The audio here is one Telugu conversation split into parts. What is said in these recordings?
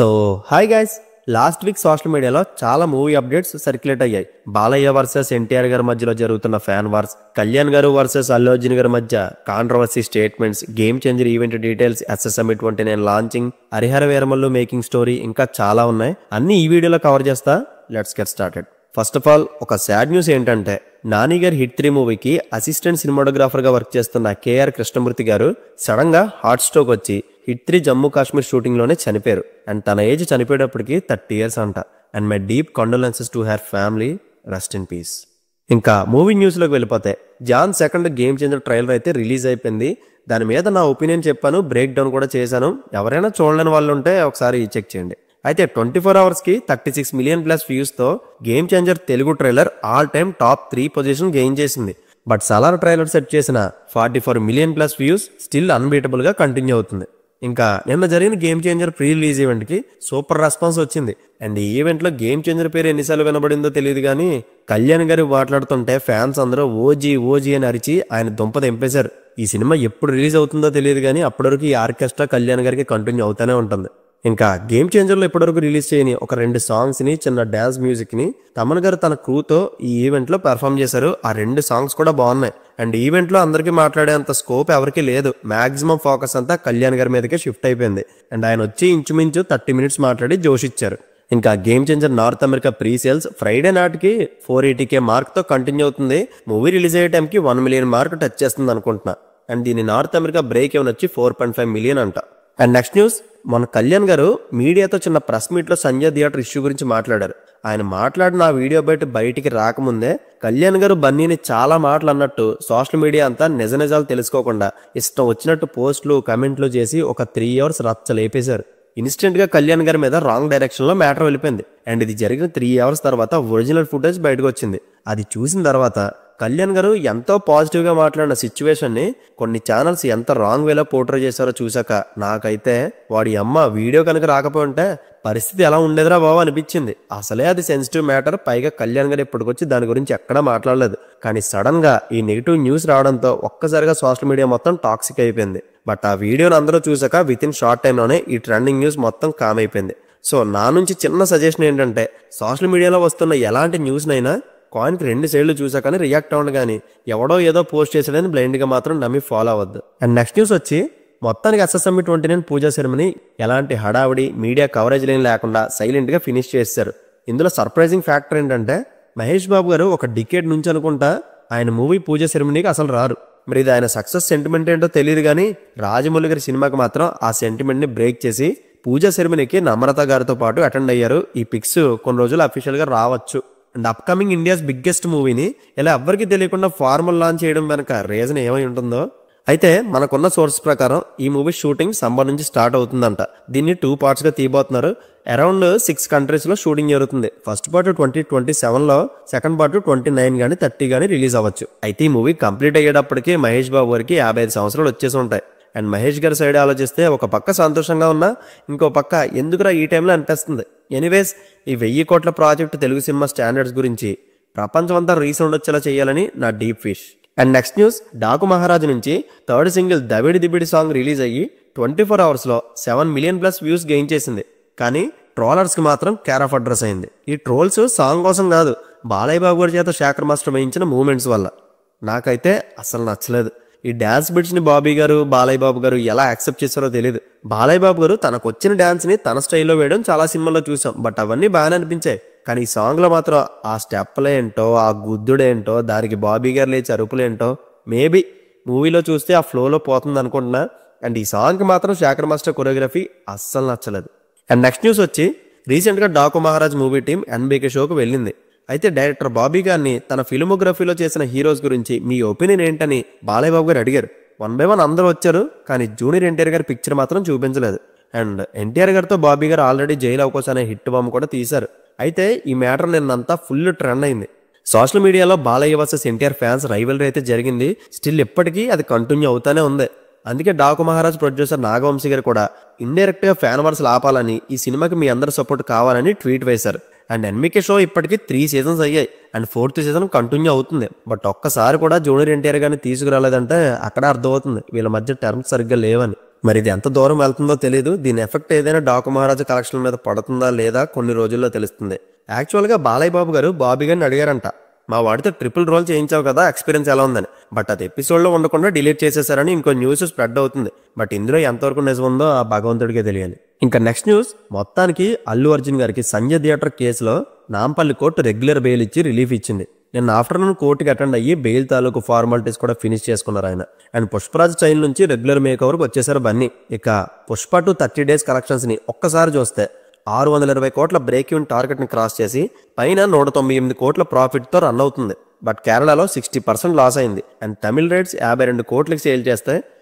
So hi guys, last week social మీడియాలో చాలా మూవీ అప్డేట్స్ సర్క్యులేట్ అయ్యాయి. బాలయ్య వర్సెస్ ఎన్టీఆర్ గారి మధ్యలో జరుగుతున్న ఫ్యాన్ వార్స్, కళ్యాణ్ గారు వర్సెస్ అల్లు అర్జున్ గారి మధ్య controversy statements, game changer event details, SSME 29 launching, Harihara Veeramallu making story, ఇంకా చాలా ఉన్నాయి. అన్ని ఈ వీడియోలో కవర్ చేస్తా. Let's get started. First of all ఒక సాడ్ న్యూస్ ఏంటంటే, నాని గారి హిట్ 3 మూవీకి అసిస్టెంట్ సినిమాటోగ్రాఫర్ గా వర్క్ చేస్తున్న కేఆర్ కృష్ణమూర్తి గారు సడన్ గా హార్ట్ స్ట్రోక్ వచ్చి హిట్ 3 జమ్మూ కాశ్మీర్ షూటింగ్ లోనే చనిపోయారు. అండ్ తన ఏజ్ చనిపోయేటప్పటికి 30 years అంట. And my deep condolences to her family, rest in peace. ఇంకా మూవీ న్యూస్ లోకి వెళ్ళిపోతే, Jan second game changer trailer అయితే రిలీజ్ అయిపోయింది. దాని మీద నా ఒపీనియన్ చెప్పాను, బ్రేక్ డౌన్ కూడా చేశాను. ఎవరైనా చూడలేని వాళ్ళు ఉంటే ఒకసారి చెక్ చేయండి. అయితే 24 hours కి 36 million+ వ్యూస్ తో game changer Telugu trailer all time top 3 position gain చేసింది. బట్ సలార్ ట్రైలర్ సెట్ చేసిన 44 million+ వ్యూస్ స్టిల్ అన్బీటబుల్ గా కంటిన్యూ అవుతుంది. ఇంకా నిన్న జరిగిన game changer pre release event కి సూపర్ రెస్పాన్స్ వచ్చింది. అండ్ ఈ ఈవెంట్ లో గేమ్ చేంజర్ పేరు ఎన్నిసార్లు వినబడిందో తెలియదు కానీ, కళ్యాణ్ గారు మాట్లాడుతుంటే ఫ్యాన్స్ అందరూ ఓజీ ఓజీ అని అరిచి ఆయన దుంప తెంపేశారు. ఈ సినిమా ఎప్పుడు రిలీజ్ అవుతుందో తెలియదు కానీ అప్పటివరకు ఈ ఆర్కెస్ట్రా కళ్యాణ్ గారికి కంటిన్యూ అవుతూనే ఉంటుంది. ఇంకా గేమ్ చేంజర్లో ఇప్పటివరకు రిలీజ్ చేయని ఒక 2 సాంగ్స్ ని, చిన్న డాన్స్ మ్యూజిక్ ని తమన్ గారు తన క్రూతో ఈ ఈవెంట్ లో పెర్ఫామ్ చేశారు. ఆ 2 సాంగ్స్ కూడా బాగున్నాయి. అండ్ ఈవెంట్ లో అందరికీ మాట్లాడేంత స్కోప్ ఎవరికి లేదు. మాక్సిమం ఫోకస్ అంతా కళ్యాణ్ గారి మీదకే షిఫ్ట్ అయిపోయింది. అండ్ ఆయన వచ్చి ఇంచుమించు 30 minutes మాట్లాడి జోష్ ఇచ్చారు. ఇంకా game changer north America pre sales Friday నాటికి 480K మార్క్ తో కంటిన్యూ అవుతుంది. మూవీ రిలీజ్ అయ్యే టైంకి 1 million మార్క్ టచ్ చేస్తుంది అనుకుంటున్నా. అండ్ దీని నార్త్ అమెరికా బ్రేక్ ఏమైనా వచ్చి 4.5 million అంట. అండ్ నెక్స్ట్ న్యూస్, మన కళ్యాణ్ గారు మీడియాతో చిన్న ప్రెస్ మీట్ లో సంజయ్ థియేటర్ ఇష్యూ గురించి మాట్లాడారు. ఆయన మాట్లాడిన ఆ వీడియో బయటికి రాకముందే కళ్యాణ్ గారు బన్నీని చాలా మాటలు అన్నట్టు సోషల్ మీడియా అంతా నిజాలు తెలుసుకోకుండా ఇష్టం వచ్చినట్టు పోస్టులు, కమెంట్లు చేసి ఒక 3 hours రచ్చలేపేశారు. ఇన్స్టెంట్ గా కళ్యాణ్ గారి మీద రాంగ్ డైరెక్షన్ లో మ్యాటర్ వెళ్ళిపోయింది. అండ్ ఇది జరిగిన 3 hours తర్వాత ఒరిజినల్ ఫుటేజ్ బయటకు వచ్చింది. అది చూసిన తర్వాత కళ్యాణ్ గారు ఎంతో పాజిటివ్ గా మాట్లాడిన సిచ్యువేషన్ ని కొన్ని ఛానల్స్ ఎంత రాంగ్ వేలో పోర్ట్రే చేశారో చూసాక నాకైతే వాడి అమ్మ వీడియో కనుక రాకపోయి ఉంటే పరిస్థితి ఎలా ఉండేదిరా బాబు అనిపించింది. అసలే అది సెన్సిటివ్ మ్యాటర్. పైగా కళ్యాణ్ గారు ఇప్పటికొచ్చి దాని గురించి ఎక్కడా మాట్లాడలేదు. కానీ సడన్ గా ఈ నెగిటివ్ న్యూస్ రావడంతో ఒక్కసారిగా సోషల్ మీడియా మొత్తం టాక్సిక్ అయిపోయింది. బట్ ఆ వీడియోని అందరూ చూసాక విత్ ఇన్ షార్ట్ టైం లోనే ఈ ట్రెండింగ్ న్యూస్ మొత్తం కామ్ అయిపోయింది. సో నా నుంచి చిన్న సజెషన్ ఏంటంటే, సోషల్ మీడియాలో వస్తున్న ఎలాంటి న్యూస్నైనా కాయిన్కి 2 సైడ్లు చూసాకని రియాక్ట్ అవ్వండి, కానీ ఎవడో ఏదో పోస్ట్ చేసాడని బ్లైండ్ గా మాత్రం నమ్మి ఫాలో అవ్వద్దు. అండ్ నెక్స్ట్ న్యూస్ వచ్చి, మొత్తానికి ఎస్ఎస్ఎంఈ 29 పూజా సెరమనీ ఎలాంటి హడావిడి మీడియా కవరేజ్ లేకుండా సైలెంట్ గా ఫినిష్ చేశారు. ఇందులో సర్ప్రైజింగ్ ఫ్యాక్టర్ ఏంటంటే, మహేష్ బాబు గారు ఒక డికేడ్ నుంచి అనుకుంటా ఆయన మూవీ పూజా సెరమనీకి అసలు రారు. మరి ఇది ఆయన సక్సెస్ సెంటిమెంట్ ఏంటో తెలియదు కానీ, రాజమౌళి గారి సినిమాకి మాత్రం ఆ సెంటిమెంట్ ని బ్రేక్ చేసి పూజా సెరమనీకి నమ్రత గారితో పాటు అటెండ్ అయ్యారు. ఈ పిక్స్ కొన్ని రోజులు అఫీషియల్ గా రావచ్చు. అండ్ అప్కమింగ్ ఇండియాస్ బిగ్గెస్ట్ మూవీని ఇలా ఎవ్వరికి తెలియకుండా ఫార్మల్ లాంచ్ చేయడం వెనక రీజన్ ఏమై ఉంటుందో. అయితే మనకున్న సోర్స్ ప్రకారం ఈ మూవీ షూటింగ్ సమ్మర్ నుంచి స్టార్ట్ అవుతుందంట. దీన్ని 2 parts గా తీయబోతున్నారు. అరౌండ్ 6 countries లో షూటింగ్ జరుగుతుంది. ఫస్ట్ పార్ట్ 2027 లో, సెకండ్ పార్ట్ 29 కానీ 30 కానీ రిలీజ్ అవ్వచ్చు. అయితే ఈ మూవీ కంప్లీట్ అయ్యేటప్పటికి మహేష్ బాబు గారికి 55 సంవత్సరాలు వచ్చేసి ఉంటాయి. అండ్ మహేష్ గారి సైడ్ ఆలోచిస్తే ఒక పక్క సంతోషంగా ఉన్నా ఇంకో పక్క ఎందుకురా ఈ టైంలో అనిపిస్తుంది. ఎనీవేస్, ఈ 1000 కోట్ల ప్రాజెక్ట్ తెలుగు సినిమా స్టాండర్డ్స్ గురించి ప్రపంచమంతా రీసౌండ్ వచ్చేలా చేయాలని నా deep wish. And next news, Daaku మహారాజు నుంచి 3rd single దబిడి Dibidi song release అయ్యి 24 hours లో 7 million+ వ్యూస్ గెయిన్ చేసింది. కానీ ట్రోలర్స్ కి మాత్రం కేర్ ఆఫ్ అడ్రస్ అయింది. ఈ ట్రోల్స్ సాంగ్ కోసం కాదు, బాలయ్య బాబు గారి చేత శేఖర్ మాస్టర్ వేయించిన మూమెంట్స్ వల్ల. నాకైతే అసలు నచ్చలేదు. ఈ డాన్స్ బిట్స్ ని బాబీ గారు, బాలయ్య బాబు గారు ఎలా యాక్సెప్ట్ చేశారో తెలియదు. బాలయ్య బాబు గారు తనకు వచ్చిన డాన్స్ ని తన స్టైల్లో వేయడం చాలా సినిమాల్లో చూసాం. బట్ అవన్నీ బాగానే అనిపించాయి. కానీ ఈ సాంగ్ లో మాత్రం ఆ స్టెప్లేంటో, ఆ గుద్దుడేంటో, దానికి బాబీ గారు లేచి అరుపులేంటో మేబీ మూవీలో చూస్తే ఆ ఫ్లోలో పోతుంది అనుకుంటున్నా. అండ్ ఈ సాంగ్ కి మాత్రం శేఖర్ మాస్టర్ కొరియోగ్రఫీ అస్సలు నచ్చలేదు. అండ్ నెక్స్ట్ న్యూస్ వచ్చి, రీసెంట్ గా Daaku Maharaaj movie team NBK షోకు వెళ్ళింది. అయితే డైరెక్టర్ బాబీ గారిని తన ఫిల్మోగ్రఫీలో చేసిన హీరోస్ గురించి మీ ఒపీనియన్ ఏంటని బాలయ్య బాబు గారు అడిగారు. 1 by 1 అందరూ వచ్చారు, కానీ జూనియర్ ఎన్టీఆర్ గారి పిక్చర్ మాత్రం చూపించలేదు. అండ్ ఎన్టీఆర్ గారితో బాబీ గారు ఆల్రెడీ జైలు అవకాశం అనే హిట్ బాంబ్ కూడా తీశారు. అయితే ఈ మ్యాటర్ నిన్నంతా ఫుల్ ట్రెండ్ అయింది. సోషల్ మీడియాలో Balayya versus NTR fans rivalry అయితే జరిగింది. స్టిల్ ఇప్పటికీ అది కంటిన్యూ అవుతానే ఉంది. అందుకే డాకు మహారాజ్ ప్రొడ్యూసర్ నాగవంశీ గారు కూడా ఇండైరెక్ట్ గా ఫ్యాన్ వార్స్ ఆపాలని, ఈ సినిమాకి మీ అందరి సపోర్ట్ కావాలని ట్వీట్ వేశారు. అండ్ ఎన్బీకే షో ఇప్పటికీ 3 seasons అయ్యాయి. అండ్ 4th season కంటిన్యూ అవుతుంది. బట్ ఒక్కసారి కూడా జూనియర్ ఎన్టీఆర్ గారిని తీసుకురాలేదంటే అక్కడ అర్థమవుతుంది వీళ్ళ మధ్య టర్మ్స్ సరిగ్గా లేవని. మరి ఇది ఎంత దూరం వెళ్తుందో తెలియదు. దీని ఎఫెక్ట్ ఏదైనా డాకు మహారాజా కలెక్షన్ మీద పడుతుందా లేదా కొన్ని రోజుల్లో తెలుస్తుంది. యాక్చువల్గా బాలయ్య బాబు గారు బాబీ గారిని అడిగారంట, మా వాడితో ట్రిపుల్ రోల్ చేయించావు కదా, ఎక్స్పీరియన్స్ ఎలా ఉందని. బట్ అది ఎపిసోడ్లో ఉండకుండా డిలీట్ చేసేసారని ఇంకో న్యూస్ స్ప్రెడ్ అవుతుంది. బట్ ఇందులో ఎంతవరకు నిజం ఉందో ఆ భగవంతుడికే తెలియాలి. ఇంకా నెక్స్ట్ న్యూస్, మొత్తానికి అల్లు అర్జున్ గారికి సంజయ్ థియేటర్ కేసులో నాంపల్లి కోర్టు రెగ్యులర్ బెయిల్ ఇచ్చి రిలీఫ్ ఇచ్చింది. నిన్న ఆఫ్టర్నూన్ కోర్టుకి అటెండ్ అయ్యి బెయిల్ తాలూకు ఫార్మాలిటీస్ కూడా ఫినిష్ చేసుకున్నారు ఆయన. అండ్ పుష్పరాజ్ చైన్ నుంచి రెగ్యులర్ మేక్ ఓవర్కి వచ్చేసారు బన్నీ. ఇక పుష్ప 30 days కలెక్షన్స్ ని ఒక్కసారి చూస్తే 620 కోట్ల బ్రేక్ ఈవెన్ టార్గెట్ ని క్రాస్ చేసి పైన 198 కోట్ల ప్రాఫిట్ తో రన్ అవుతుంది. బట్ కేరళలో 60% లాస్ అయింది. అండ్ తమిళ్ రైట్స్ 52 కోట్లకి సేల్ చేస్తే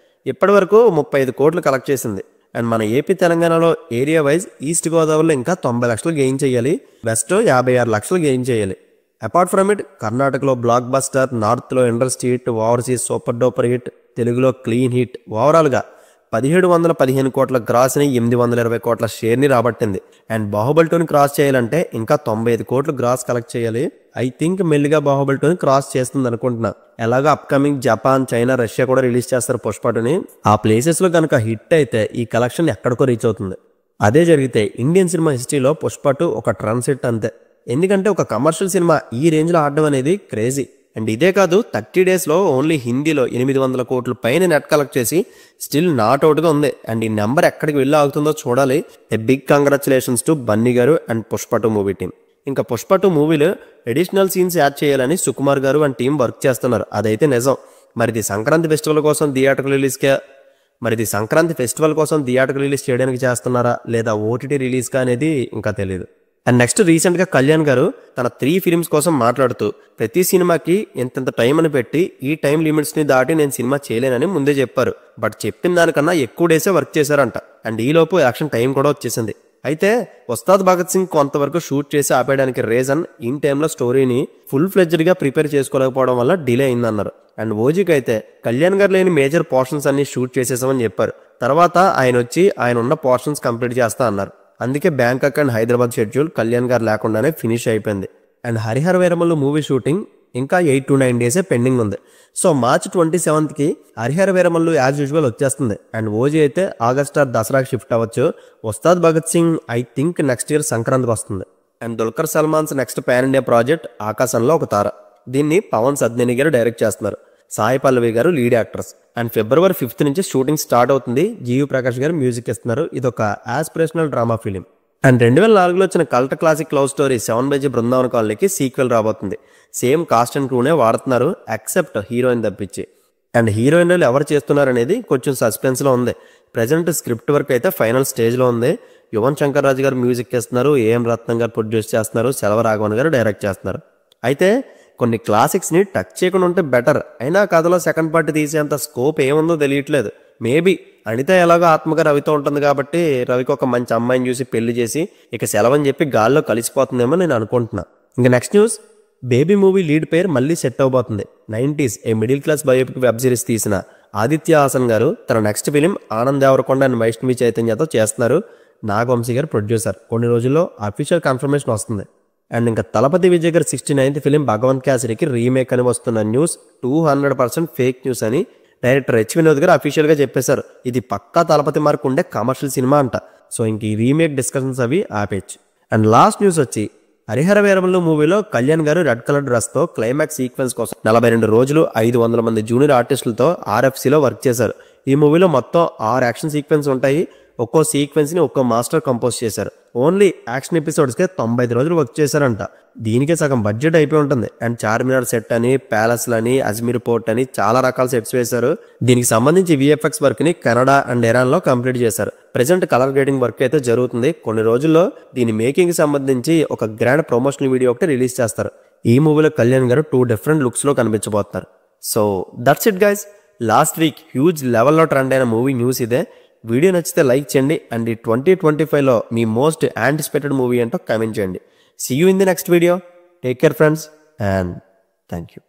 ఇప్పటి వరకు 35 కోట్లు కలెక్ట్ చేసింది. అండ్ మన ఏపీ తెలంగాణలో ఏరియా వైజ్ ఈస్ట్ గోదావరిలో ఇంకా 90 లక్షలు గెయిన్ చేయాలి, వెస్ట్ 56 లక్షలు గెయిన్ చేయాలి. అపార్ట్ ఫ్రమ్ ఇట్ కర్ణాటకలో బ్లాక్ బస్టర్, నార్త్లో industry hit, overseas super duper hit, తెలుగులో క్లీన్ హిట్. ఓవరాల్గా 1715 కోట్ల గ్రాస్ని 820 కోట్ల షేర్ని రాబట్టింది. అండ్ బాహుబలి 2ని క్రాస్ చేయాలంటే ఇంకా 95 కోట్లు గ్రాస్ కలెక్ట్ చేయాలి. ఐ థింక్ మెల్లిగా బాహుబలి 2ని క్రాస్ చేస్తుంది అనుకుంటున్నా. ఎలాగో అప్కమింగ్ జపాన్, చైనా, రష్యా కూడా రిలీజ్ చేస్తారు పుష్ప 2ని. ఆ ప్లేసెస్లో కనుక హిట్ అయితే ఈ కలెక్షన్ ఎక్కడికో రీచ్ అవుతుంది. అదే జరిగితే ఇండియన్ సినిమా హిస్టరీలో పుష్ప 2 ఒక ట్రెండ్ సెట్ అంతే. ఎందుకంటే ఒక కమర్షియల్ సినిమా ఈ రేంజ్లో ఆడడం అనేది క్రేజీ. అండ్ ఇదే కాదు, 30 daysలో ఓన్లీ హిందీలో 800 కోట్ల పైన నెట్ కలెక్ట్ చేసి స్టిల్ నాట్ అవుట్గా ఉంది. అండ్ ఈ నెంబర్ ఎక్కడికి వెళ్ళి ఆగుతుందో చూడాలి. A big congratulations to Bunny garu and Pushpa 2 movie team. ఇంకా పుష్ప 2 మూవీలో అడిషనల్ సీన్స్ యాడ్ చేయాలని సుకుమార్ గారు అండ్ టీం వర్క్ చేస్తున్నారు. అదైతే నిజం. మరి ఇది సంక్రాంతి ఫెస్టివల్ కోసం థియేటర్ రిలీజ్ చేయడానికి చేస్తున్నారా లేదా ఓటీటీ రిలీజ్గా అనేది ఇంకా తెలియదు. అండ్ నెక్స్ట్ రీసెంట్గా కళ్యాణ్ గారు తన 3 ఫిలిమ్స్ కోసం మాట్లాడుతూ ప్రతి సినిమాకి ఎంతెంత టైం అని పెట్టి ఈ టైం లిమిట్స్ని దాటి నేను సినిమా చేయలేనని ముందే చెప్పారు. బట్ చెప్పిన దానికన్నా ఎక్కువ డేసే వర్క్ చేశారంట. అండ్ ఈలోపు యాక్షన్ టైం కూడా వచ్చేసింది. అయితే ఉస్తాద్ భగత్ సింగ్ కొంతవరకు షూట్ చేసి ఆపేయడానికి రీజన్ ఇన్ టైంలో స్టోరీని ఫుల్ ఫ్లెడ్జ్డ్గా ప్రిపేర్ చేసుకోలేకపోవడం వల్ల డిలే అయిందన్నారు. అండ్ ఓజీకి అయితే కళ్యాణ్ గారు లేని మేజర్ పోర్షన్స్ అన్ని షూట్ చేసేసామని చెప్పారు. తర్వాత ఆయన ఉన్న పోర్షన్స్ కంప్లీట్ చేస్తా అన్నారు. అందుకే Bangkok and Hyderabad schedule Kalyan garu లేకుండానే ఫినిష్ అయిపోయింది. And Harihara Veeramallu movie shooting ఇంకా 8 to 9 days పెండింగ్ ఉంది. సో March 27కి హరిహర వీరమల్లు యాజ్ యూజువల్ వచ్చేస్తుంది. అండ్ ఓజీ అయితే ఆగస్ట్ ఆర్ దసరాకి షిఫ్ట్ అవ్వచ్చు. Ustaad Bhagat Singh I think next year సంక్రాంతికి వస్తుంది. And Dulquer Salmaan's next pan India project ఆకాశంలో ఒక తార. దీన్ని పవన్ సద్నేని గారు డైరెక్ట్ చేస్తున్నారు. సాయి పల్లవి గారు lead actors. And February 5th నుంచి షూటింగ్ స్టార్ట్ అవుతుంది. జీవి ప్రకాష్ గారు మ్యూజిక్ ఇస్తున్నారు. ఇదొక ఆస్పిరేషనల్ డ్రామా ఫిలిం. అండ్ 2004లో వచ్చిన cult classic love story 7 Brindavan కాలనీకి సీక్వెల్ రాబోతుంది. సేమ్ కాస్ట్ అండ్ క్రూనే వాడుతున్నారు ఎక్సెప్ట్ హీరోయిన్ తప్పించి. అండ్ హీరోయిన్ ఎవరు చేస్తున్నారు అనేది కొంచెం సస్పెన్స్లో ఉంది. ప్రజెంట్ స్క్రిప్ట్ వర్క్ అయితే ఫైనల్ స్టేజ్లో ఉంది. యువన్ శంకర్ రాజు గారు మ్యూజిక్ చేస్తున్నారు, ఏఎం రత్నం గారు ప్రొడ్యూస్ చేస్తున్నారు, సెల్వరాఘవన్ గారు డైరెక్ట్ చేస్తున్నారు. అయితే కొన్ని క్లాసిక్స్ని టచ్ చేయకుండా ఉంటే బెటర్. అయినా కథలో సెకండ్ పార్ట్ తీసేంత స్కోప్ ఏముందో తెలియట్లేదు. మేబీ అనిత ఎలాగో ఆత్మగా రవితో ఉంటుంది కాబట్టి రవికి ఒక మంచి అమ్మాయిని చూసి పెళ్లి చేసి ఇక సెలవని చెప్పి గాల్లో కలిసిపోతుందేమో నేను అనుకుంటున్నా. ఇంకా next news, baby movie lead పేరు మళ్ళీ సెట్ అవబోతుంది. 90s a middle class biopic web series తీసిన ఆదిత్య హాసన్ గారు తన next film Anand Deverakonda and Vaishnavi చైతన్యతో చేస్తున్నారు. నాగవంశీ గారు ప్రొడ్యూసర్. కొన్ని రోజుల్లో అఫీషియల్ కన్ఫర్మేషన్ వస్తుంది. అండ్ ఇంకా తలపతి విజయ్ గారి 69th ఫిలిం భగవంత్ కేసరికి రీమేక్ అని వస్తున్న న్యూస్ 200% ఫేక్ న్యూస్ అని డైరెక్టర్ హెచ్ వినోద్ గారు అఫీషియల్గా చెప్పేశారు. ఇది పక్కా తలపతి మార్క్ ఉండే కమర్షియల్ సినిమా అంట. సో ఇంక ఈ రీమేక్ డిస్కషన్స్ అవి ఆపేచ్చు. అండ్ లాస్ట్ న్యూస్ వచ్చి హరిహర వీరమల్లు మూవీలో కళ్యాణ్ గారు రెడ్ కలర్ డ్రెస్తో క్లైమాక్స్ సీక్వెన్స్ కోసం 42 రోజులు 500 మంది జూనియర్ ఆర్టిస్టులతో RFCలో వర్క్ చేశారు. ఈ మూవీలో మొత్తం 6 యాక్షన్ సీక్వెన్స్ ఉంటాయి. ఒక్కో సీక్వెన్స్ని ఒక్కో మాస్టర్ కంపోజ్ చేశారు. ఓన్లీ యాక్షన్ ఎపిసోడ్స్కే 95 రోజులు వర్క్ చేశారంట. దీనికే సగం బడ్జెట్ అయిపోయి ఉంటుంది. అండ్ చార్మినార్ సెట్ అని, ప్యాలెస్లని, అజ్మీర్ పోర్ట్ అని చాలా రకాల సెట్స్ వేశారు. దీనికి సంబంధించి VFX వర్క్ని కెనడా అండ్ ఇరాన్లో కంప్లీట్ చేశారు. ప్రెజెంట్ కలర్ గ్రేడింగ్ వర్క్ అయితే జరుగుతుంది. కొన్ని రోజుల్లో దీని మేకింగ్కి సంబంధించి ఒక గ్రాండ్ ప్రమోషనల్ వీడియో ఒకటి రిలీజ్ చేస్తారు. ఈ మూవీలో కళ్యాణ్ గారు 2 డిఫరెంట్ లుక్స్లో కనిపించబోతున్నారు. So that's it guys. Last week huge లెవెల్లో ట్రెండ్ అయిన మూవీ న్యూస్ ఇదే. వీడియో నచ్చితే లైక్ చేయండి. అండ్ ఈ 2025లో మీ మోస్ట్ యాంటిసిపేటెడ్ మూవీ ఏంటో కామెంట్ చేయండి. See you in the next video. Take care friends and thank you.